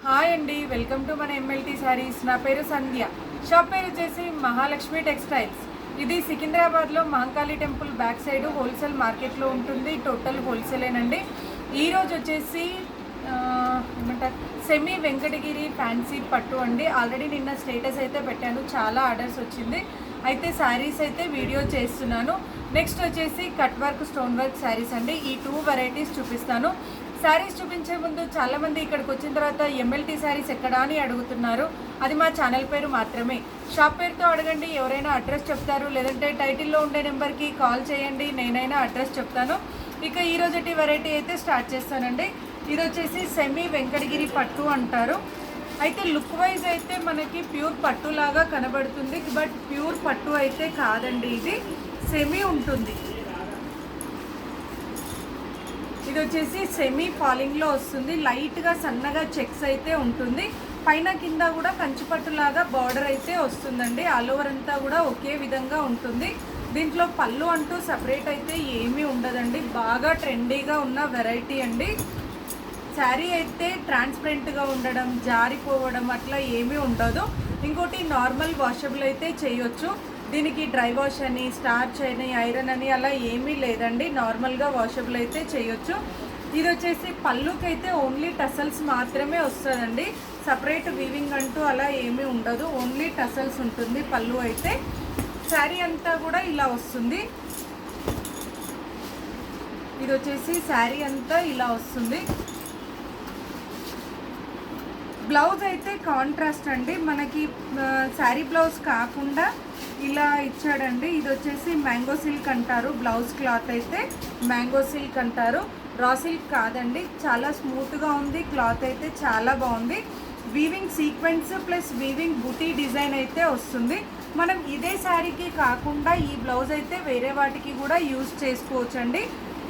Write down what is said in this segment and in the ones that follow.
Hi అండి, welcome to మన MLT saris. నా పేరు సంధ్య. షాప్ పేరు వచ్చేసి మహాలక్ష్మి టెక్స్టైల్స్. ఇది సికింద్రాబాద్లో Mahankali temple back side wholesale మార్కెట్లో ఉంటుంది. టోటల్ హోల్సేలేనండి. ఈరోజు వచ్చేసి ఏమంటారు సెమీ వెంకటగిరి ఫ్యాన్సీ పట్టు అండి. ఆల్రెడీ నిన్న స్టేటస్ అయితే పెట్టాను, చాలా ఆర్డర్స్ వచ్చింది. అయితే శారీస్ అయితే వీడియో చేస్తున్నాను. నెక్స్ట్ వచ్చేసి cut work stone work saris అండి. ఈ 2 వెరైటీస్ చూపిస్తాను. శారీస్ చూపించే ముందు చాలామంది ఇక్కడికి వచ్చిన తర్వాత ఎంఎల్టీ శారీస్ ఎక్కడా అని అడుగుతున్నారు. అది మా ఛానల్ పేరు మాత్రమే. షాప్ పేరుతో అడగండి, ఎవరైనా అడ్రస్ చెప్తారు. లేదంటే టైటిల్లో ఉండే నెంబర్కి కాల్ చేయండి, నేనైనా అడ్రస్ చెప్తాను. ఇక ఈరోజుటి వెరైటీ అయితే స్టార్ట్ చేస్తానండి. ఇది వచ్చేసి సెమీ వెంకటగిరి పట్టు అంటారు. అయితే లుక్ వైజ్ అయితే మనకి ప్యూర్ పట్టు లాగా కనబడుతుంది, బట్ ప్యూర్ పట్టు అయితే కాదండి. ఇది సెమీ ఉంటుంది. ఇది వచ్చేసి సెమీ ఫాలింగ్లో వస్తుంది. లైట్గా సన్నగా చెక్స్ అయితే ఉంటుంది. పైన కింద కూడా కంచిపట్టులాగా బార్డర్ అయితే వస్తుందండి. ఆల్ ఓవర్ అంతా కూడా ఒకే విధంగా ఉంటుంది. దీంట్లో పళ్ళు అంటూ సపరేట్ అయితే ఏమీ ఉండదండి. బాగా ట్రెండీగా ఉన్న వెరైటీ అండి. శారీ అయితే ట్రాన్స్పరెంట్గా ఉండడం, జారిపోవడం అట్లా ఏమీ ఉండదు. ఇంకోటి నార్మల్ వాషబుల్ అయితే చేయొచ్చు. దీనికి డ్రై వాష్ అని, స్టార్చ్ అని, ఐరన్ అని అలా ఏమీ లేదండి. నార్మల్గా వాషబుల్ అయితే చేయొచ్చు. ఇది వచ్చేసి పళ్ళుకి అయితే ఓన్లీ టసల్స్ మాత్రమే వస్తుందండి. సపరేట్ వీవింగ్ అంటూ అలా ఏమీ ఉండదు. ఓన్లీ టసల్స్ ఉంటుంది పళ్ళు అయితే. శారీ అంతా కూడా ఇలా వస్తుంది. ఇది వచ్చేసి శారీ అంతా ఇలా వస్తుంది. బ్లౌజ్ అయితే కాంట్రాస్ట్ అండి. మనకి శారీ బ్లౌజ్ కాకుండా ఇలా ఇచ్చాడండి. ఇది వచ్చేసి మ్యాంగో సిల్క్ అంటారు. బ్లౌజ్ క్లాత్ అయితే మ్యాంగో సిల్క్ అంటారు, రా సిల్క్ కాదండి. చాలా స్మూత్గా ఉంది. క్లాత్ అయితే చాలా బాగుంది. వీవింగ్ సీక్వెన్స్ ప్లస్ వీవింగ్ బుటీ డిజైన్ అయితే వస్తుంది. మనం ఇదే శారీకి కాకుండా ఈ బ్లౌజ్ అయితే వేరే వాటికి కూడా యూజ్ చేసుకోవచ్చండి.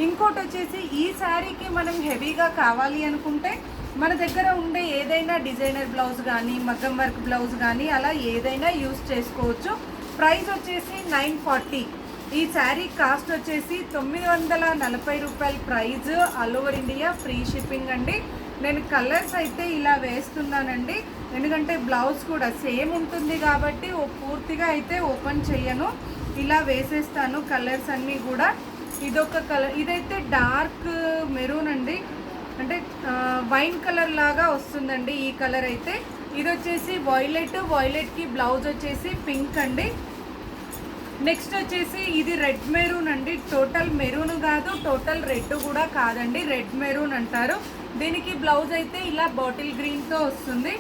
ఇంకోటి వచ్చేసి ఈ శారీకి మనం హెవీగా కావాలి అనుకుంటే మన దగ్గర ఉండే ఏదైనా డిజైనర్ బ్లౌజ్ కానీ, మగ్గం వర్క్ బ్లౌజ్ కానీ అలా ఏదైనా యూజ్ చేసుకోవచ్చు. ప్రైస్ వచ్చేసి 940. ఈ శారీ కాస్ట్ వచ్చేసి 940 రూపాయలు price. All over India free shipping అండి. నేను కలర్స్ అయితే ఇలా వేస్తున్నానండి, ఎందుకంటే బ్లౌజ్ కూడా సేమ్ ఉంటుంది కాబట్టి పూర్తిగా అయితే ఓపెన్ చేయను, ఇలా వేసేస్తాను కలర్స్ అన్నీ కూడా. ఇదొక కలర్, ఇదైతే డార్క్ మెరూన్ అండి, అంటే వైన్ కలర్ లాగా వస్తుందండి ఈ కలర్ అయితే. ఇది వచ్చేసి వైలెట్కి బ్లౌజ్ వచ్చేసి పింక్ అండి. నెక్స్ట్ వచ్చేసి ఇది రెడ్ మెరూన్ అండి. టోటల్ మెరూన్ కాదు, టోటల్ రెడ్ కూడా కాదండి, రెడ్ మెరూన్ అంటారు. దీనికి బ్లౌజ్ అయితే ఇలా బాటిల్ గ్రీన్తో వస్తుంది.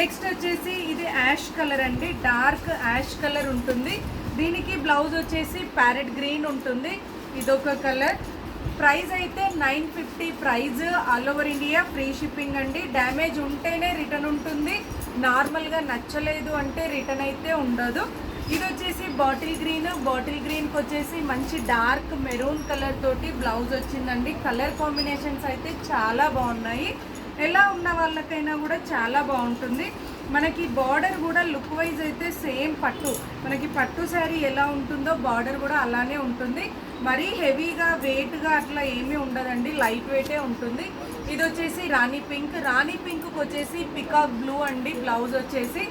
నెక్స్ట్ వచ్చేసి ఇది యాష్ కలర్ అండి, డార్క్ యాష్ కలర్ ఉంటుంది. దీనికి బ్లౌజ్ వచ్చేసి ప్యారెట్ గ్రీన్ ఉంటుంది. ఇదొక కలర్. ప్రైస్ అయితే 950 price. All over India free shipping అండి. డ్యామేజ్ ఉంటేనే రిటర్న్ ఉంటుంది, నార్మల్గా నచ్చలేదు అంటే రిటర్న్ అయితే ఉండదు. ఇది వచ్చేసి బాటిల్ గ్రీన్కి వచ్చేసి మంచి డార్క్ మెరూన్ కలర్ తోటి బ్లౌజ్ వచ్చిందండి. కలర్ కాంబినేషన్స్ అయితే చాలా బాగున్నాయి. ఎలా ఉన్న వాళ్ళకైనా కూడా చాలా బాగుంటుంది. మనకి బార్డర్ కూడా లుక్ వైజ్ అయితే సేమ్ పట్టు, మనకి పట్టు శారీ ఎలా ఉంటుందో బార్డర్ కూడా అలానే ఉంటుంది. మరీ హెవీగా వెయిట్గా అట్లా ఏమీ ఉండదండి, లైట్ వెయిటే ఉంటుంది. ఇది వచ్చేసి రాణి పింక్కి వచ్చేసి పికాక్ బ్లూ అండి బ్లౌజ్ వచ్చేసి.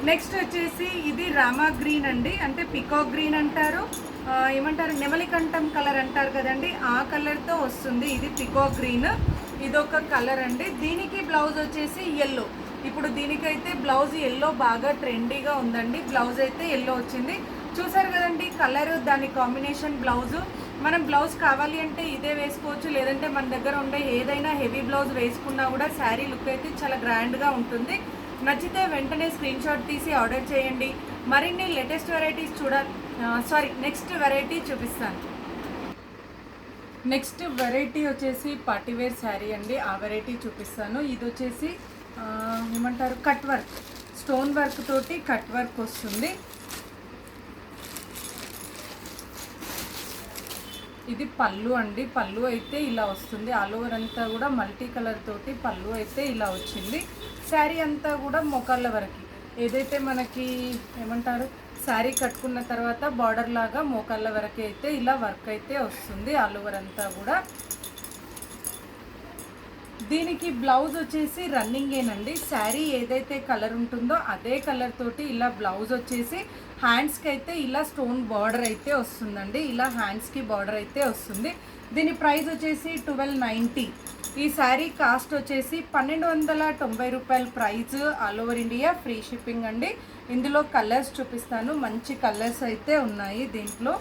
నెక్స్ట్ వచ్చేసి ఇది రామా గ్రీన్ అండి, అంటే పికాక్ గ్రీన్ అంటారు, ఏమంటారు నెమలికంఠం కలర్ అంటారు కదండి, ఆ కలర్తో వస్తుంది. ఇది పికాక్ గ్రీన్. ఇదొక కలర్ అండి. దీనికి బ్లౌజ్ వచ్చేసి ఎల్లో. ఇప్పుడు దీనికైతే బ్లౌజ్ ఎల్లో బాగా ట్రెండీగా ఉందండి. బ్లౌజ్ అయితే ఎల్లో వచ్చింది. చూసారు కదండి కలర్, దాని కాంబినేషన్ బ్లౌజు. మనం బ్లౌజ్ కావాలి అంటే ఇదే వేసుకోవచ్చు, లేదంటే మన దగ్గర ఉండే ఏదైనా హెవీ బ్లౌజ్ వేసుకున్నా కూడా శారీ లుక్ అయితే చాలా గ్రాండ్గా ఉంటుంది. నచ్చితే వెంటనే స్క్రీన్ షాట్ తీసి ఆర్డర్ చేయండి. మరిన్ని లేటెస్ట్ వెరైటీస్ నెక్స్ట్ వెరైటీ చూపిస్తాను. నెక్స్ట్ వెరైటీ వచ్చేసి పార్టీవేర్ శారీ అండి, ఆ వెరైటీ చూపిస్తాను. ఇది వచ్చేసి ఏమంటారు కట్ వర్క్, స్టోన్ వర్క్ తోటి కట్ వర్క్ వస్తుంది. ఇది పళ్ళు అండి. పళ్ళు అయితే ఇలా వస్తుంది. ఆల్ ఓవర్ అంతా కూడా మల్టీ కలర్ తోటి పళ్ళు అయితే ఇలా వచ్చింది. శారీ అంతా కూడా మోకాళ్ళ వరకు, ఏదైతే మనకి ఏమంటారు శారీ కట్టుకున్న తర్వాత బార్డర్ లాగా మోకాళ్ళ వరకు అయితే ఇలా వర్క్ అయితే వస్తుంది ఆల్ ఓవర్ అంతా కూడా. దీనికి బ్లౌజ్ వచ్చేసి రన్నింగేనండి. శారీ ఏదైతే కలర్ ఉంటుందో అదే కలర్ తోటి ఇలా బ్లౌజ్ వచ్చేసి హ్యాండ్స్కి అయితే ఇలా స్టోన్ బార్డర్ అయితే వస్తుందండి. ఇలా హ్యాండ్స్కి బార్డర్ అయితే వస్తుంది. దీని ప్రైస్ వచ్చేసి 1290. ఈ శారీ కాస్ట్ వచ్చేసి 1290 రూపాయల price. All over India free shipping అండి. ఇందులో కలర్స్ చూపిస్తాను. మంచి కలర్స్ అయితే ఉన్నాయి దీంట్లో.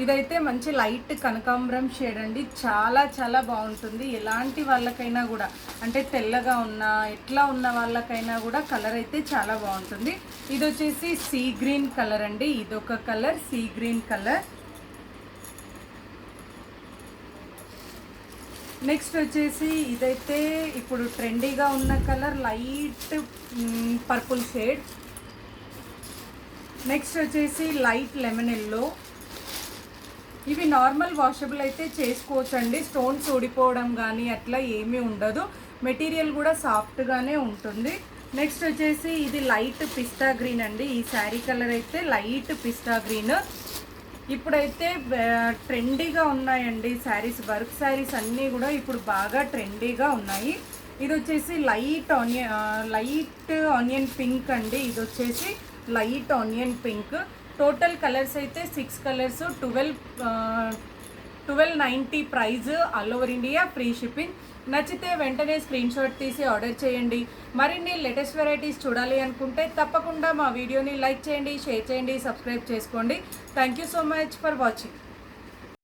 ఇదైతే మంచి లైట్ కనకాంబరం షేడ్ అండి. చాలా చాలా బాగుంటుంది. ఎలాంటి వాళ్ళకైనా కూడా, అంటే తెల్లగా ఉన్న ఎట్లా ఉన్న వాళ్ళకైనా కూడా కలర్ అయితే చాలా బాగుంటుంది. ఇది వచ్చేసి సీ గ్రీన్ కలర్ అండి. ఇదొక colour, sea green colour. Next వచ్చేసి ఇదైతే ఇప్పుడు ట్రెండీగా ఉన్న colour, light purple shade. Next వచ్చేసి లైట్ లెమన్ ఎల్లో. ఇవి నార్మల్ వాషబుల్ అయితే చేసుకోవచ్చు అండి. స్టోన్స్ ఊడిపోవడం కానీ అట్లా ఏమీ ఉండదు. మెటీరియల్ కూడా సాఫ్ట్గానే ఉంటుంది. నెక్స్ట్ వచ్చేసి ఇది లైట్ పిస్తా గ్రీన్ అండి. ఈ శారీ కలర్ అయితే లైట్ పిస్తా గ్రీన్. ఇప్పుడైతే ట్రెండీగా ఉన్నాయండి శారీస్. వర్క్ శారీస్ అన్నీ కూడా ఇప్పుడు బాగా ట్రెండీగా ఉన్నాయి. ఇది వచ్చేసి లైట్ ఆనియన్ పింక్ అండి. ఇది వచ్చేసి light onion pink. Total colours అయితే 6 colours, 1290 price. All over India free shipping. నచ్చితే వెంటనే స్క్రీన్ షాట్ తీసి ఆర్డర్ చేయండి. మరిన్ని లేటెస్ట్ వెరైటీస్ చూడాలి అనుకుంటే తప్పకుండా మా వీడియోని లైక్ చేయండి, షేర్ చేయండి, సబ్స్క్రైబ్ చేసుకోండి. Thank you so much for watching.